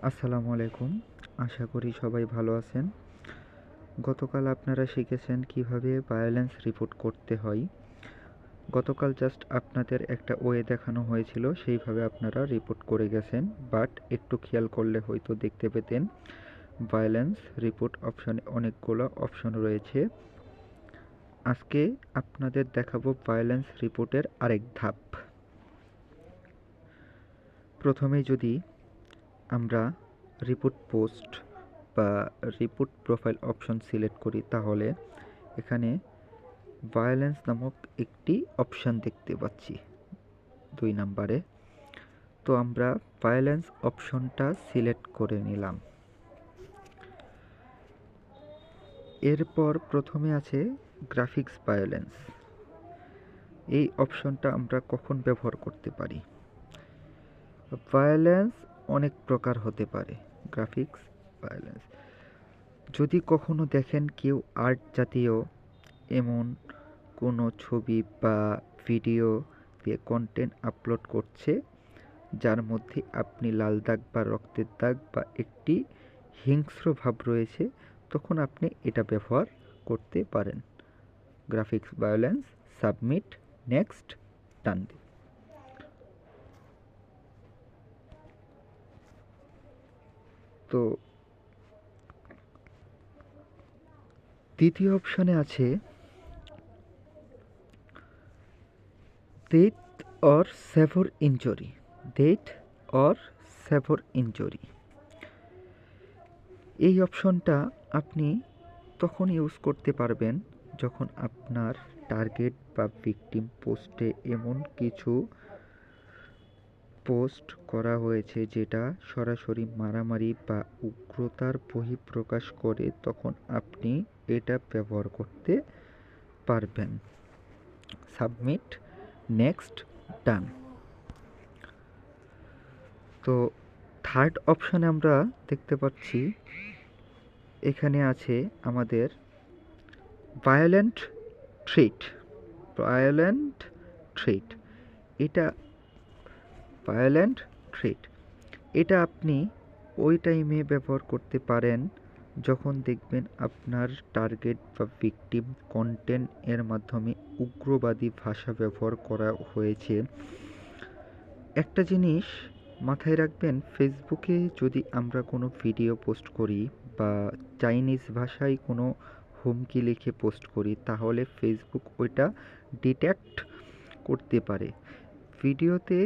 আসসালামু আলাইকুম। আশা করি সবাই ভালো আছেন। গতকাল আপনারা শিখেছেন কিভাবে ভায়োলেন্স রিপোর্ট করতে হয়। গতকাল জাস্ট আপনাদের একটা ওয়ে দেখানো হয়েছিল, সেইভাবে আপনারা রিপোর্ট করে গেছেন। বাট একটু খেয়াল করলে হয়তো দেখতে পেতেন ভায়োলেন্স রিপোর্ট অপশনে অনেকগুলো অপশন রয়েছে। আজকে আপনাদের দেখাবো ভায়োলেন্স রিপোর্টের আরেক ধাপ। প্রথমেই যদি আমরা রিপোর্ট পোস্ট বা রিপোর্ট প্রোফাইল অপশন সিলেক্ট করি, তাহলে এখানে ভায়োলেন্স নামক একটি অপশন দেখতে পাচ্ছি 2 নম্বরে। তো আমরা ভায়োলেন্স অপশনটা সিলেক্ট করে নিলাম। এরপর প্রথমে আছে গ্রাফিক্স ভায়োলেন্স। এই অপশনটা আমরা কখন ব্যবহার করতে পারি? ভায়োলেন্স অনেক প্রকার হতে পারে। গ্রাফিক্স ভায়োলেন্স যদি কখনো দেখেন কেউ আর্ট জাতীয় এমন কোনো ছবি বা ভিডিও দিয়ে কন্টেন্ট আপলোড করছে যার মধ্যে আপনি লাল দাগ বা রক্তের দাগ বা একটি হিংস্র ভাব রয়েছে, তখন আপনি এটা ব্যবহার করতে পারেন। Graphics violence, submit, next, done. তো দ্বিতীয় অপশনে আছে death or severe injury. Death or severe injury, এই অপশনটা আপনি তখন ইউজ করতে পারবেন যখন আপনার টার্গেট বা ভিকটিম পোস্টে এমন কিছু পোস্ট করা হয়েছে যেটা সরাসরি মারামারি বা উগ্রতার বহিঃপ্রকাশ করে, তখন আপনি এটা ব্যবহার করতে পারবেন। Submit, next, done. তো থার্ড অপশানে আমরা দেখতে পাচ্ছি এখানে আছে আমাদের ভায়োলেন্ট থ্রেট। ভায়োলেন্ট থ্রেট, এটা ভায়োলেন্ট থ্রেট এটা আপনি ওই টাইমে ব্যবহার করতে পারেন যখন দেখবেন আপনার টার্গেট বা ভিকটিম কন্টেন্ট এর মাধ্যমে উগ্রবাদী ভাষা ব্যবহার করা হয়েছে। একটা জিনিস মাথায় রাখবেন, ফেসবুকে যদি আমরা কোনো ভিডিও পোস্ট করি বা চাইনিজ ভাষায় কোনো হুমকি লিখে পোস্ট করি, তাহলে ফেসবুক ওইটা ডিটেক্ট করতে পারে। ভিডিওতে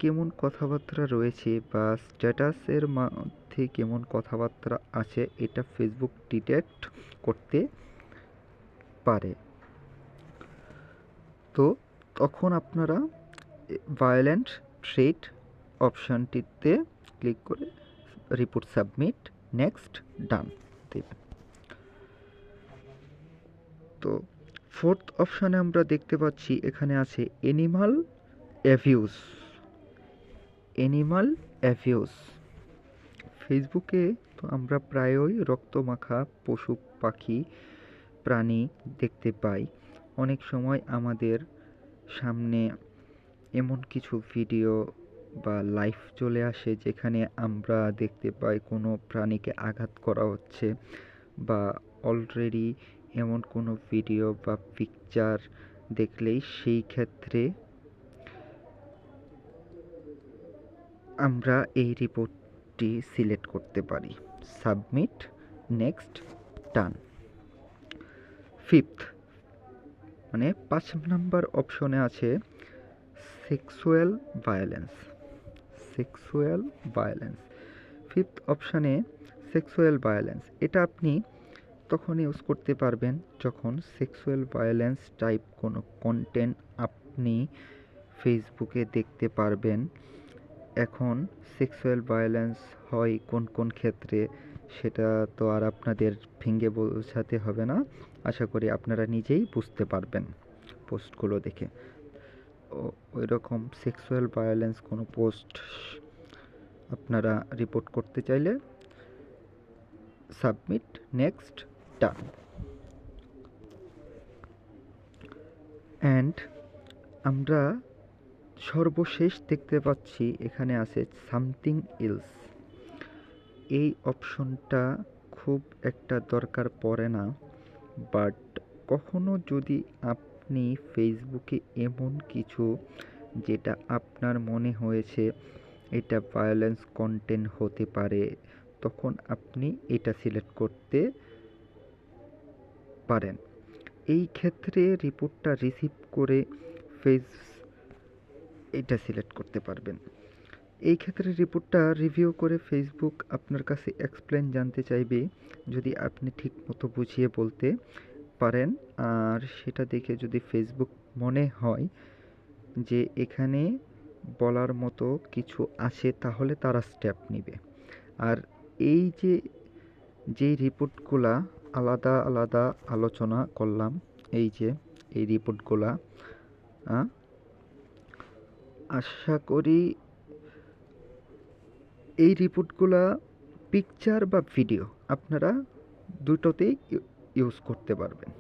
কেমন কথাবার্তা রয়েছে বা স্ট্যাটাসের মধ্যে কেমন কথাবার্তা আছে, এটা ফেসবুক ডিটেক্ট করতে পারে। তো তখন আপনারা ভায়োলেন্ট থ্রেট অপশানটিতে ক্লিক করে রিপোর্ট সাবমিট, নেক্সট, ডান দেবেন। তো ফোর্থ অপশানে আমরা দেখতে পাচ্ছি এখানে আছে অ্যানিমাল অ্যাবিউজ। অ্যানিমাল অ্যাবিউজ, ফেসবুকে তো আমরা প্রায়ই রক্তমাখা পশু পাখি প্রাণী দেখতে পাই। অনেক সময় আমাদের সামনে এমন কিছু ভিডিও বা লাইভ চলে আসে যেখানে আমরা দেখতে পাই কোনো প্রাণীকে আঘাত করা হচ্ছে, বা অলরেডি এমন কোনো ভিডিও বা পিকচার দেখলেই সেই ক্ষেত্রে আমরা এই রিপোর্টটি সিলেক্ট করতে পারি। সাবমিট, নেক্সট, ডান। ফিফথ মানে 5 নম্বর অপশনে আছে sexual violence. Sexual violence, fifth অপশানে সেক্সুয়াল ভায়োলেন্স, এটা আপনি তখন ইউজ করতে পারবেন যখন সেক্সুয়াল ভায়োলেন্স টাইপ কোনো কন্টেন্ট আপনি ফেসবুকে দেখতে পারবেন। এখন সেক্সুয়াল ভায়োলেন্স হয় কোন কোন ক্ষেত্রে সেটা তো আর আপনাদের ভেঙে বোঝাতে হবে না, আশা করি আপনারা নিজেই বুঝতে পারবেন পোস্টগুলো দেখে। ওই রকম সেক্সুয়াল ভায়োলেন্স কোনো পোস্ট আপনারা রিপোর্ট করতে চাইলে সাবমিট, নেক্সট, ডান। অ্যান্ড আমরা সর্বশেষ দেখতে পাচ্ছি এখানে আছে সামথিং এলস। এই অপশনটা খুব একটা দরকার পড়ে না, বাট কখনো যদি আপনি ফেসবুকে এমন কিছু যেটা আপনার মনে হয়েছে এটা ভায়োলেন্স কন্টেন্ট হতে পারে, তখন আপনি এটা সিলেক্ট করতে পারেন। এই ক্ষেত্রে রিপোর্টটা রিসিভ করে ফেস এটা সিলেক্ট করতে পারবেন। এই ক্ষেত্রে রিপোর্টটা রিভিউ করে ফেসবুক আপনার কাছে এক্সপ্লেন জানতে চাইবে, যদি আপনি ঠিকমতো বুঝিয়ে বলতে পারেন। আর সেটা দেখে যদি ফেসবুক মনে হয় যে এখানে বলার মতো কিছু আছে, তাহলে তারা স্টেপ নেবে। আর এই যেই রিপোর্টগুলা আলাদা আলাদা আলোচনা করলাম, এই রিপোর্টগুলা আশা করি এই রিপোর্টগুলা পিকচার বা ভিডিও আপনারা দুটোতেই ইউজ করতে পারবেন।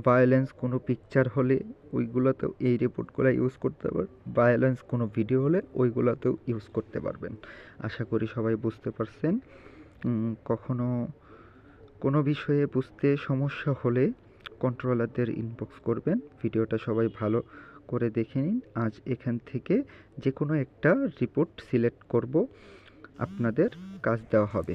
ভায়োলেন্স কোনো পিকচার হলে ওইগুলোতেও এই রিপোর্টগুলো ইউজ করতে পারবেন, ভায়োলেন্স কোনো ভিডিও হলে ওইগুলোতেও ইউজ করতে পারবেন। আশা করি সবাই বুঝতে পারছেন। কখনো কোনো বিষয়ে বুঝতে সমস্যা হলে কন্ট্রোলারদের ইনবক্স করবেন। ভিডিওটা সবাই ভালো করে দেখে নিন। আজ এখান থেকে যে কোনো একটা রিপোর্ট সিলেক্ট করব, আপনাদের কাজ দেওয়া হবে।